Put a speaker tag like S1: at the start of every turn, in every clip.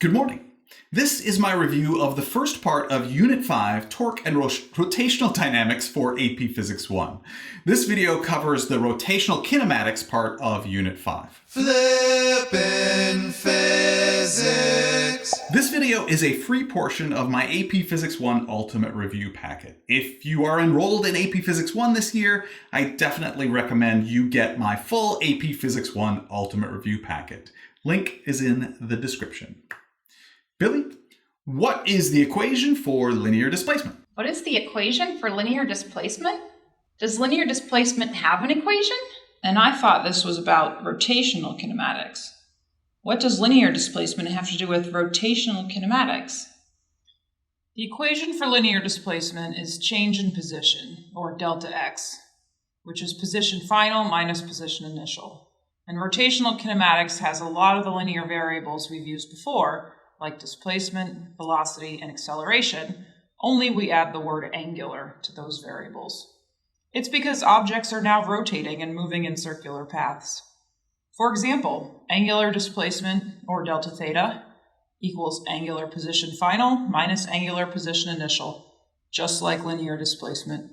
S1: Good morning. This is my review of the first part of Unit 5, Torque and Rotational Dynamics for AP Physics 1. This video covers the Rotational Kinematics part of Unit 5.
S2: Flippin' Physics!
S1: This video is a free portion of my AP Physics 1 Ultimate Review packet. If you are enrolled in AP Physics 1 this year, I definitely recommend you get my full AP Physics 1 Ultimate Review packet. Link is in the description. Billy, what is the equation for linear displacement?
S3: What is the equation for linear displacement? Does linear displacement have an equation?
S4: And I thought this was about rotational kinematics. What does linear displacement have to do with rotational kinematics? The equation for linear displacement is change in position, or delta x, which is position final minus position initial. And rotational kinematics has a lot of the linear variables we've used before, like displacement, velocity, and acceleration, only we add the word angular to those variables. It's because objects are now rotating and moving in circular paths. For example, angular displacement, or delta theta, equals angular position final minus angular position initial, just like linear displacement,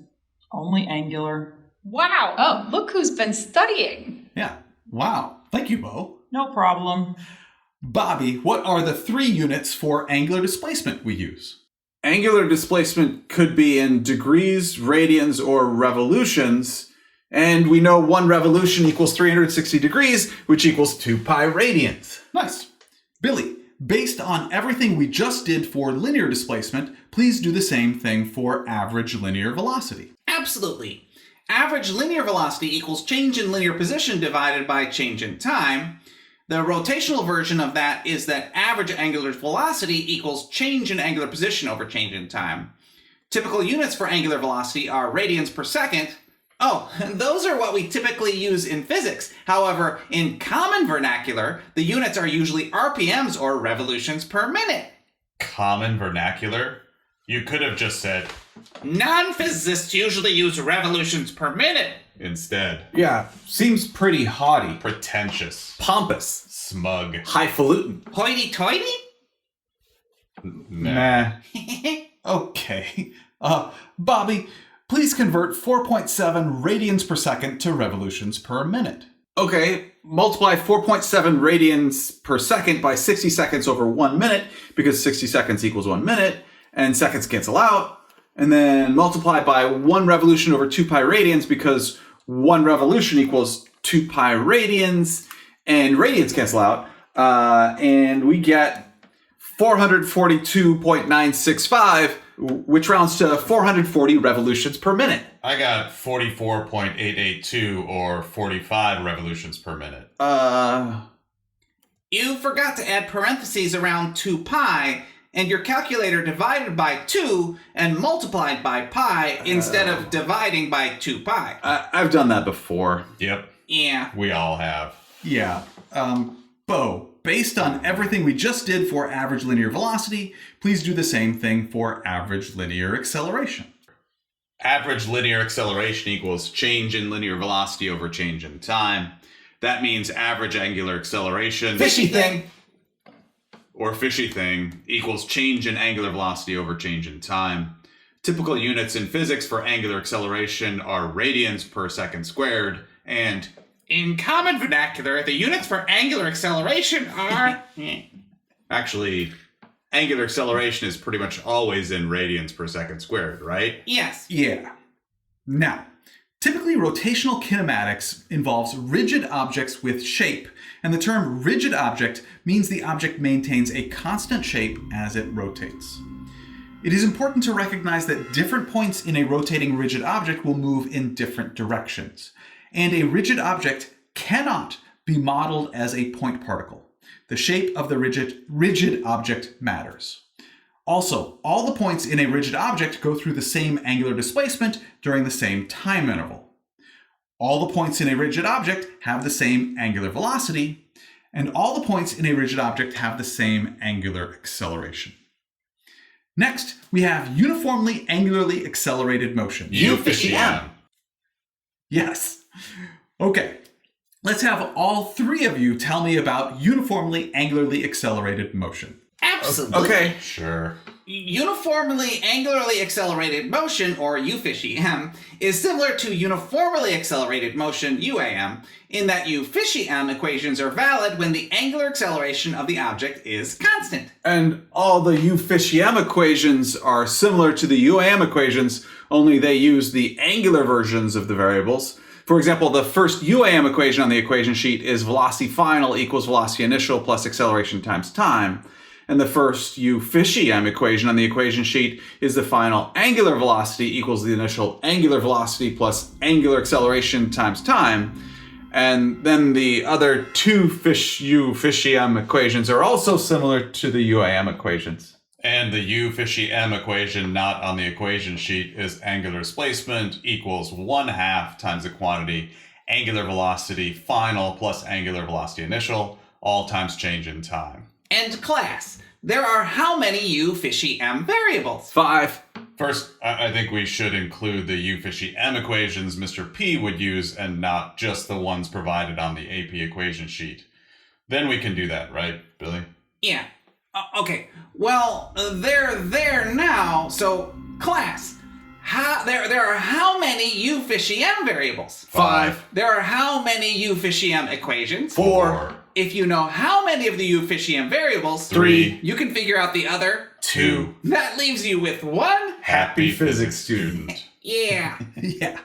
S4: only angular.
S3: Wow! Oh, look who's been studying!
S1: Yeah, wow. Thank you, Bo.
S4: No problem.
S1: Bobby, what are the 3 units for angular displacement we use?
S2: Angular displacement could be in degrees, radians, or revolutions. And we know 1 revolution equals 360 degrees, which equals 2 pi radians.
S1: Nice. Billy, based on everything we just did for linear displacement, please do the same thing for average linear velocity.
S5: Absolutely. Average linear velocity equals change in linear position divided by change in time. The rotational version of that is that average angular velocity equals change in angular position over change in time. Typical units for angular velocity are radians per second. Oh, those are what we typically use in physics. However, in common vernacular, the units are usually RPMs or revolutions per minute.
S6: Common vernacular? You could have just said
S5: Non-physicists usually use revolutions per minute.
S6: instead.
S2: Yeah, seems pretty haughty,
S6: Pretentious.
S2: pompous,
S6: Smug.
S2: highfalutin.
S5: Hoity-toity?
S6: Nah.
S1: Okay. Bobby, please convert 4.7 radians per second to revolutions per minute.
S2: Okay, multiply 4.7 radians per second by 60 seconds over 1 minute, because 60 seconds equals 1 minute, and seconds cancel out. And then multiply by 1 revolution over 2 pi radians, because 1 revolution equals 2 pi radians, and radians cancel out. And we get 442.965, which rounds to 440 revolutions per minute.
S6: I got 44.882 or 45 revolutions per minute.
S5: You forgot to add parentheses around 2 pi, and your calculator divided by 2 and multiplied by pi instead of dividing by 2 pi.
S2: I've done that before.
S6: Yep.
S5: Yeah.
S6: We all have.
S1: Yeah. Bo, based on everything we just did for average linear velocity, please do the same thing for average linear acceleration.
S6: Average linear acceleration equals change in linear velocity over change in time. That means average angular acceleration
S2: Fishy thing.
S6: or fishy thing equals change in angular velocity over change in time. Typical units in physics for angular acceleration are radians per second squared, and
S5: In common vernacular, the units for angular acceleration are...
S6: actually, angular acceleration is pretty much always in radians per second squared, right?
S5: Yes.
S1: Yeah. Now, typically rotational kinematics involves rigid objects with shape, and the term rigid object means the object maintains a constant shape as it rotates. It is important to recognize that different points in a rotating rigid object will move in different directions, and a rigid object cannot be modeled as a point particle. The shape of the rigid object matters. Also, all the points in a rigid object go through the same angular displacement during the same time interval. All the points in a rigid object have the same angular velocity, and all the points in a rigid object have the same angular acceleration. Next, we have uniformly angularly accelerated motion.
S6: Euphysian.
S1: Yes. Okay. Let's have all three of you tell me about uniformly angularly accelerated motion.
S5: Absolutely.
S2: Okay.
S6: Sure.
S5: Uniformly angularly accelerated motion, or UFISH-EM, is similar to uniformly accelerated motion, UAM, in that UFISH-EM equations are valid when the angular acceleration of the object is constant.
S2: And all the U-Fish-EM equations are similar to the UAM equations, only they use the angular versions of the variables. For example, the first UAM equation on the equation sheet is velocity final equals velocity initial plus acceleration times time. And the first U-Fish-EM equation on the equation sheet is the final angular velocity equals the initial angular velocity plus angular acceleration times time. And then the other two U-Fish-EM equations are also similar to the UAM equations.
S6: And the U-Fish-EM equation not on the equation sheet is angular displacement equals 1/2 times the quantity angular velocity final plus angular velocity initial, all times change in time.
S5: And class, there are how many UFISH-EM variables?
S2: 5.
S6: First, I think we should include the U-Fish-EM equations Mr. P would use and not just the ones provided on the AP equation sheet. Then we can do that, right, Billy?
S5: Yeah. Okay. Well, they're there now. So, class, there are how many U-Fish-EM variables?
S2: 5.
S5: There are how many U-Fish-EM equations?
S6: 4.
S5: If you know how many of the U-Fish-EM variables,
S6: 3.
S5: you can figure out the other
S6: 2.
S5: That leaves you with one.
S6: Happy physics student.
S5: Yeah.
S1: Yeah.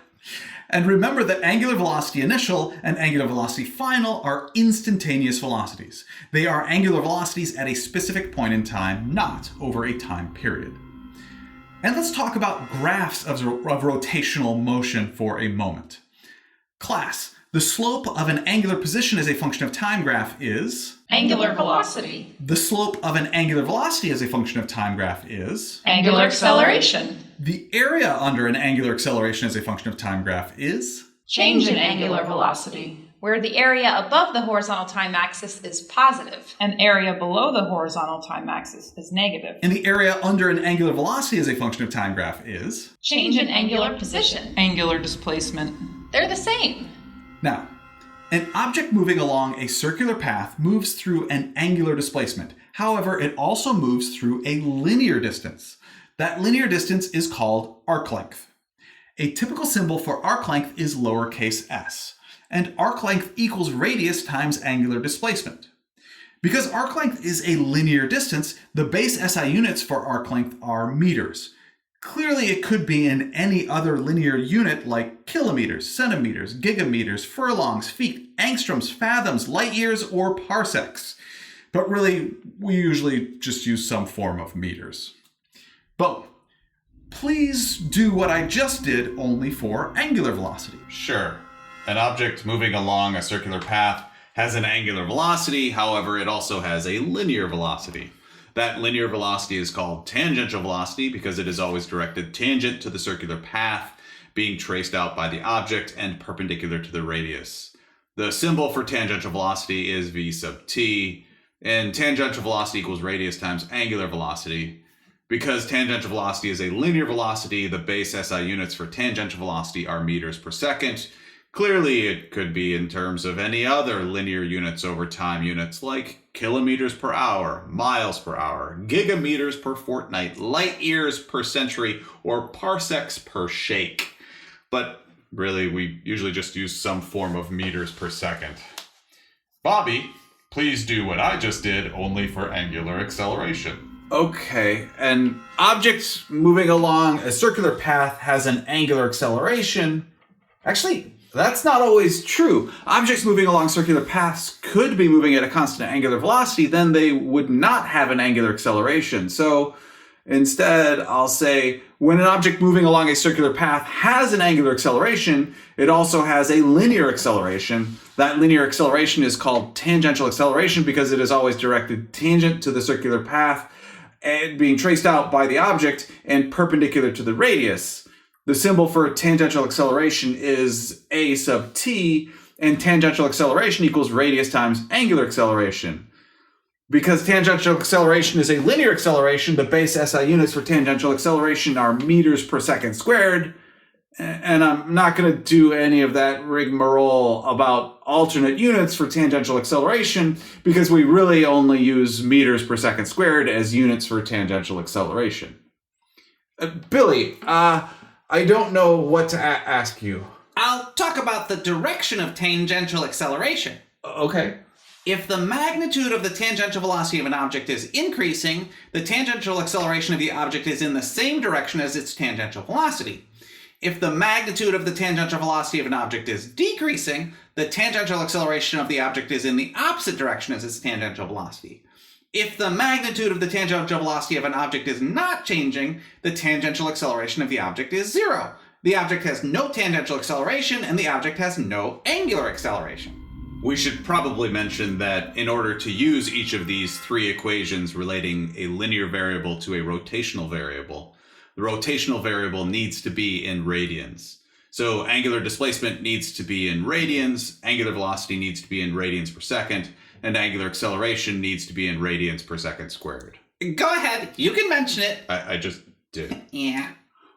S1: And remember that angular velocity initial and angular velocity final are instantaneous velocities. They are angular velocities at a specific point in time, not over a time period. And let's talk about graphs of rotational motion for a moment. Class, the slope of an angular position as a function of time graph is...
S3: Angular velocity.
S1: The slope of an angular velocity as a function of time graph is...
S3: Angular acceleration.
S1: The area under an angular acceleration as a function of time graph is...
S3: Change in angular velocity.
S7: where the area above the horizontal time axis is positive.
S4: And area below the horizontal time axis is negative.
S1: And the area under an angular velocity as a function of time graph is...
S7: Change in angular position.
S4: Angular displacement.
S7: They're the same.
S1: Now, an object moving along a circular path moves through an angular displacement. However, it also moves through a linear distance. That linear distance is called arc length. A typical symbol for arc length is lowercase s, and arc length equals radius times angular displacement. Because arc length is a linear distance, the base SI units for arc length are meters. Clearly, it could be in any other linear unit like kilometers, centimeters, gigameters, furlongs, feet, angstroms, fathoms, light years, or parsecs. But really, we usually just use some form of meters. But please do what I just did, only for angular velocity.
S6: Sure. An object moving along a circular path has an angular velocity, however, it also has a linear velocity. That linear velocity is called tangential velocity because it is always directed tangent to the circular path, being traced out by the object and perpendicular to the radius. The symbol for tangential velocity is v sub t, and tangential velocity equals radius times angular velocity. Because tangential velocity is a linear velocity, the base SI units for tangential velocity are meters per second. Clearly, it could be in terms of any other linear units over time units like kilometers per hour, miles per hour, gigameters per fortnight, light years per century, or parsecs per shake. But really, we usually just use some form of meters per second. Bobby, please do what I just did, only for angular acceleration.
S2: Okay, an object moving along a circular path has an angular acceleration. Actually, that's not always true. Objects moving along circular paths could be moving at a constant angular velocity, then they would not have an angular acceleration. So instead, I'll say when an object moving along a circular path has an angular acceleration, it also has a linear acceleration. That linear acceleration is called tangential acceleration because it is always directed tangent to the circular path and being traced out by the object and perpendicular to the radius. The symbol for tangential acceleration is a sub t, and tangential acceleration equals radius times angular acceleration. Because tangential acceleration is a linear acceleration, the base SI units for tangential acceleration are meters per second squared, And I'm not going to do any of that rigmarole about alternate units for tangential acceleration because we really only use meters per second squared as units for tangential acceleration. Billy, I don't know what to ask you.
S5: I'll talk about the direction of tangential acceleration.
S2: Okay.
S5: If the magnitude of the tangential velocity of an object is increasing, the tangential acceleration of the object is in the same direction as its tangential velocity. If the magnitude of the tangential velocity of an object is decreasing, the tangential acceleration of the object is in the opposite direction as its tangential velocity. If the magnitude of the tangential velocity of an object is not changing, the tangential acceleration of the object is zero. The object has no tangential acceleration, and the object has no angular acceleration.
S6: We should probably mention that in order to use each of these three equations relating a linear variable to a rotational variable, the rotational variable needs to be in radians. So angular displacement needs to be in radians, angular velocity needs to be in radians per second, and angular acceleration needs to be in radians per second squared.
S5: Go ahead, you can mention it.
S6: I just did.
S5: Yeah.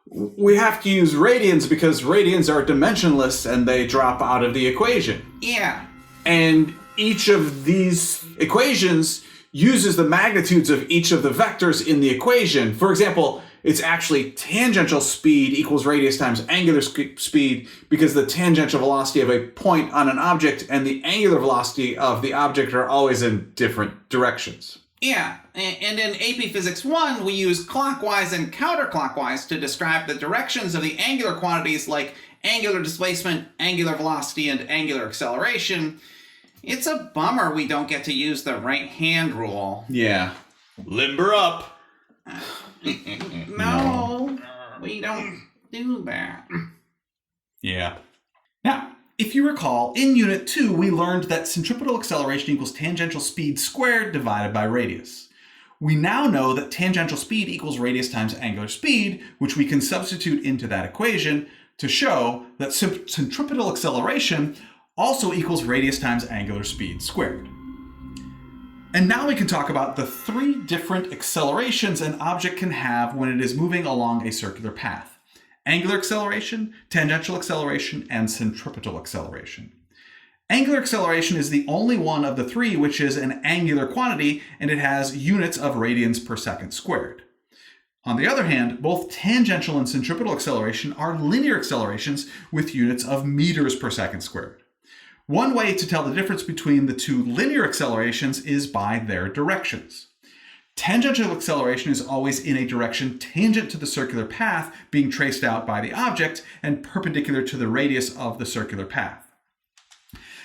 S2: We have to use radians because radians are dimensionless and they drop out of the equation.
S5: Yeah.
S2: And each of these equations uses the magnitudes of each of the vectors in the equation. For example, it's actually tangential speed equals radius times angular speed because the tangential velocity of a point on an object and the angular velocity of the object are always in different directions.
S5: Yeah, and in AP Physics 1, we use clockwise and counterclockwise to describe the directions of the angular quantities like angular displacement, angular velocity, and angular acceleration. It's a bummer we don't get to use the right-hand rule.
S2: Yeah.
S6: Limber up.
S5: No, we don't do that.
S1: Yeah. Now, if you recall, in Unit 2, we learned that centripetal acceleration equals tangential speed squared divided by radius. We now know that tangential speed equals radius times angular speed, which we can substitute into that equation to show that centripetal acceleration also equals radius times angular speed squared. And now we can talk about the three different accelerations an object can have when it is moving along a circular path: angular acceleration, tangential acceleration, and centripetal acceleration. Angular acceleration is the only one of the three which is an angular quantity, and it has units of radians per second squared. On the other hand, both tangential and centripetal acceleration are linear accelerations with units of meters per second squared. One way to tell the difference between the two linear accelerations is by their directions. Tangential acceleration is always in a direction tangent to the circular path being traced out by the object and perpendicular to the radius of the circular path.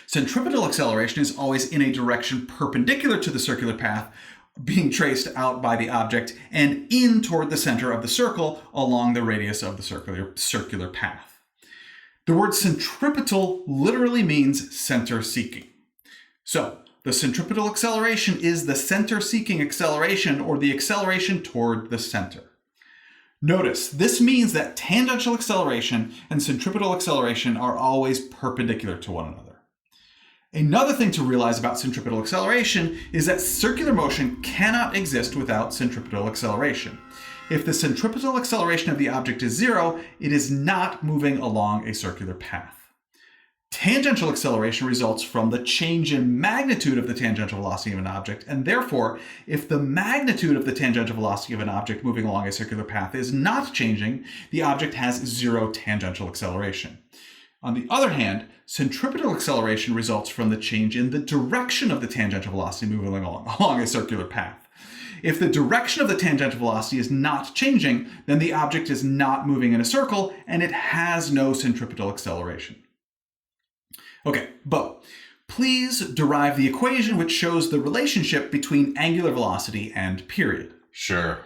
S1: Centripetal acceleration is always in a direction perpendicular to the circular path being traced out by the object and in toward the center of the circle along the radius of the circular path. The word centripetal literally means center-seeking. So, the centripetal acceleration is the center-seeking acceleration, or the acceleration toward the center. Notice, this means that tangential acceleration and centripetal acceleration are always perpendicular to one another. Another thing to realize about centripetal acceleration is that circular motion cannot exist without centripetal acceleration. If the centripetal acceleration of the object is zero, it is not moving along a circular path. Tangential acceleration results from the change in magnitude of the tangential velocity of an object, and therefore, if the magnitude of the tangential velocity of an object moving along a circular path is not changing, the object has zero tangential acceleration. On the other hand, centripetal acceleration results from the change in the direction of the tangential velocity moving along a circular path. If the direction of the tangential velocity is not changing, then the object is not moving in a circle and it has no centripetal acceleration. Okay, Bo, please derive the equation which shows the relationship between angular velocity and period.
S6: Sure.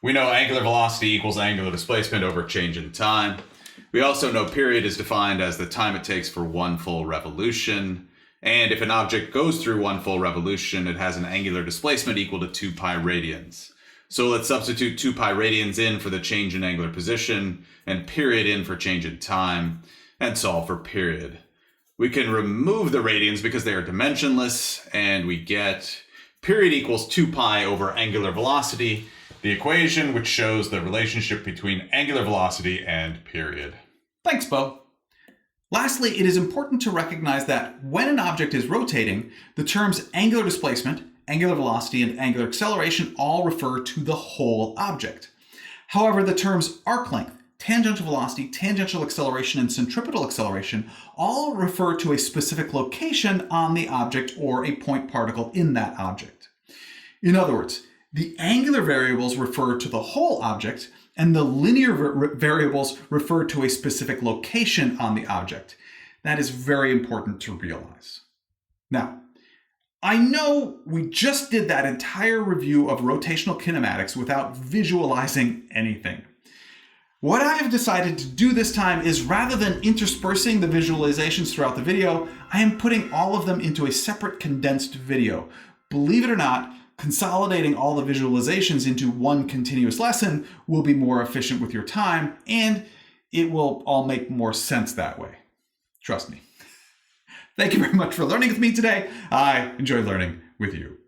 S6: We know angular velocity equals angular displacement over change in time. We also know period is defined as the time it takes for one full revolution. And if an object goes through one full revolution, it has an angular displacement equal to 2 pi radians. So let's substitute 2 pi radians in for the change in angular position and period in for change in time and solve for period. We can remove the radians because they are dimensionless, and we get period equals 2 pi over angular velocity, the equation which shows the relationship between angular velocity and period.
S1: Thanks, Bo. Lastly, it is important to recognize that when an object is rotating, the terms angular displacement, angular velocity, and angular acceleration all refer to the whole object. However, the terms arc length, tangential velocity, tangential acceleration, and centripetal acceleration all refer to a specific location on the object or a point particle in that object. In other words, the angular variables refer to the whole object, and the linear variables refer to a specific location on the object. That is very important to realize. Now, I know we just did that entire review of rotational kinematics without visualizing anything. What I have decided to do this time is, rather than interspersing the visualizations throughout the video, I am putting all of them into a separate condensed video. Believe it or not, consolidating all the visualizations into one continuous lesson will be more efficient with your time, and it will all make more sense that way. Trust me. Thank you very much for learning with me today. I enjoy learning with you.